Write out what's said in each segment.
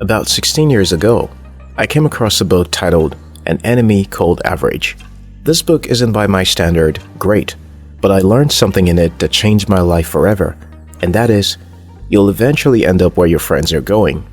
About 16 years ago, I came across a book titled An Enemy Called Average. This book isn't by my standard great, but I learned something in it that changed my life forever, and that is, you'll eventually end up where your friends are going.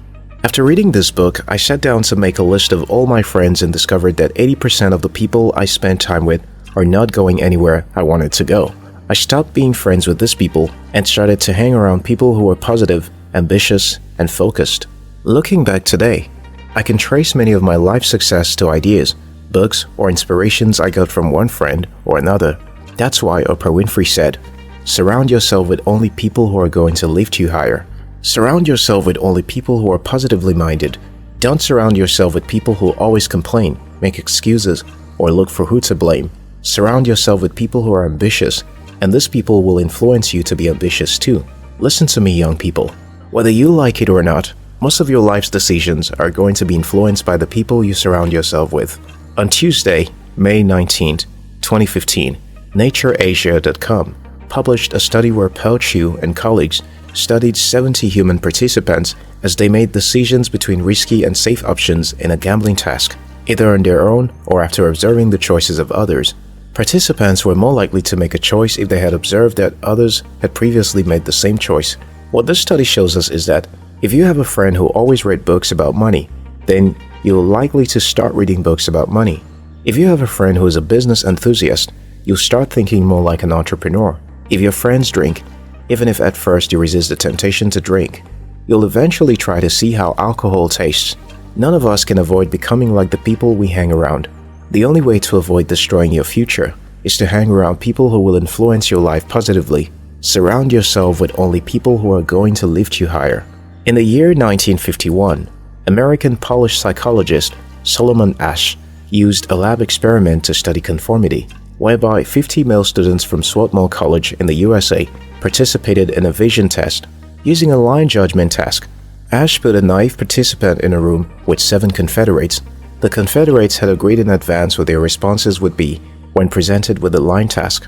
After reading this book, I sat down to make a list of all my friends and discovered that 80% of the people I spend time with are not going anywhere I wanted to go. I stopped being friends with these people and started to hang around people who were positive, ambitious, and focused. Looking back today, I can trace many of my life success to ideas, books, or inspirations I got from one friend or another. That's why Oprah Winfrey said, "Surround yourself with only people who are going to lift you higher." Surround yourself with only people who are positively minded. Don't surround yourself with people who always complain, make excuses, or look for who to blame. Surround yourself with people who are ambitious, and these people will influence you to be ambitious too. Listen to me, young people. Whether you like it or not, most of your life's decisions are going to be influenced by the people you surround yourself with. On Tuesday, May 19, 2015, NatureAsia.com published a study where Pao Chu and colleagues studied 70 human participants as they made decisions between risky and safe options in a gambling task, either on their own or after observing the choices of others. Participants were more likely to make a choice if they had observed that others had previously made the same choice. What this study shows us is that if you have a friend who always read books about money, then you're likely to start reading books about money. If you have a friend who is a business enthusiast, you'll start thinking more like an entrepreneur. If your friends drink, even if at first you resist the temptation to drink, you'll eventually try to see how alcohol tastes. None of us can avoid becoming like the people we hang around. The only way to avoid destroying your future is to hang around people who will influence your life positively. Surround yourself with only people who are going to lift you higher. In the year 1951, American Polish psychologist Solomon Asch used a lab experiment to study conformity, whereby 50 male students from Swarthmore College in the USA participated in a vision test. Using a line judgment task, Asch put a naive participant in a room with 7 Confederates. The Confederates had agreed in advance what their responses would be when presented with a line task.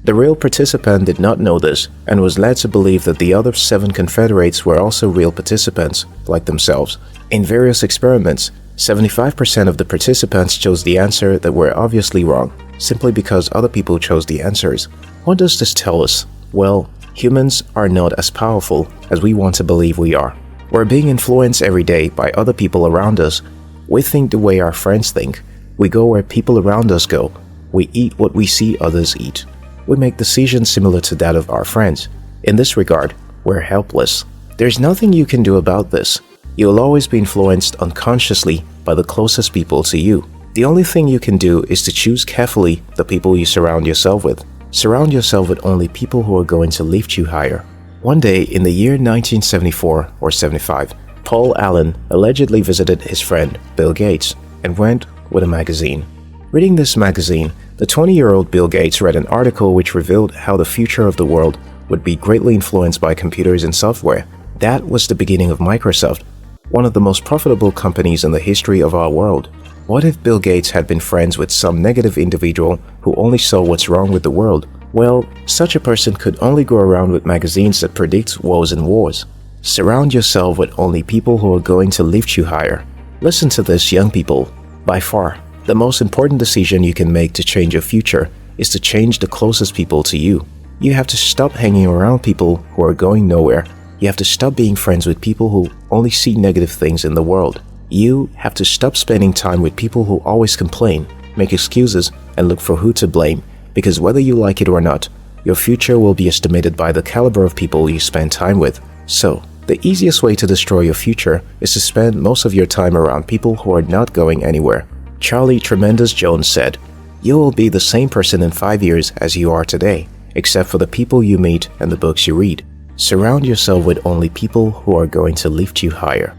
The real participant did not know this and was led to believe that the other 7 Confederates were also real participants, like themselves. In various experiments, 75% of the participants chose the answer that were obviously wrong, simply because other people chose the answers. What does this tell us? Well, humans are not as powerful as we want to believe we are. We're being influenced every day by other people around us. We think the way our friends think. We go where people around us go. We eat what we see others eat. We make decisions similar to that of our friends. In this regard, we're helpless. There's nothing you can do about this. You'll always be influenced unconsciously by the closest people to you. The only thing you can do is to choose carefully the people you surround yourself with. Surround yourself with only people who are going to lift you higher. One day in the year 1974 or 75, Paul Allen allegedly visited his friend Bill Gates and went with a magazine. Reading this magazine, the 20-year-old Bill Gates read an article which revealed how the future of the world would be greatly influenced by computers and software. That was the beginning of Microsoft, one of the most profitable companies in the history of our world. What if Bill Gates had been friends with some negative individual who only saw what's wrong with the world? Well, such a person could only go around with magazines that predict woes and wars. Surround yourself with only people who are going to lift you higher. Listen to this, young people. By far, the most important decision you can make to change your future is to change the closest people to you. You have to stop hanging around people who are going nowhere. You have to stop being friends with people who only see negative things in the world. You have to stop spending time with people who always complain, make excuses, and look for who to blame, because whether you like it or not, your future will be estimated by the caliber of people you spend time with. So, the easiest way to destroy your future is to spend most of your time around people who are not going anywhere. Charlie Tremendous Jones said, "You will be the same person in 5 years as you are today, except for the people you meet and the books you read. Surround yourself with only people who are going to lift you higher."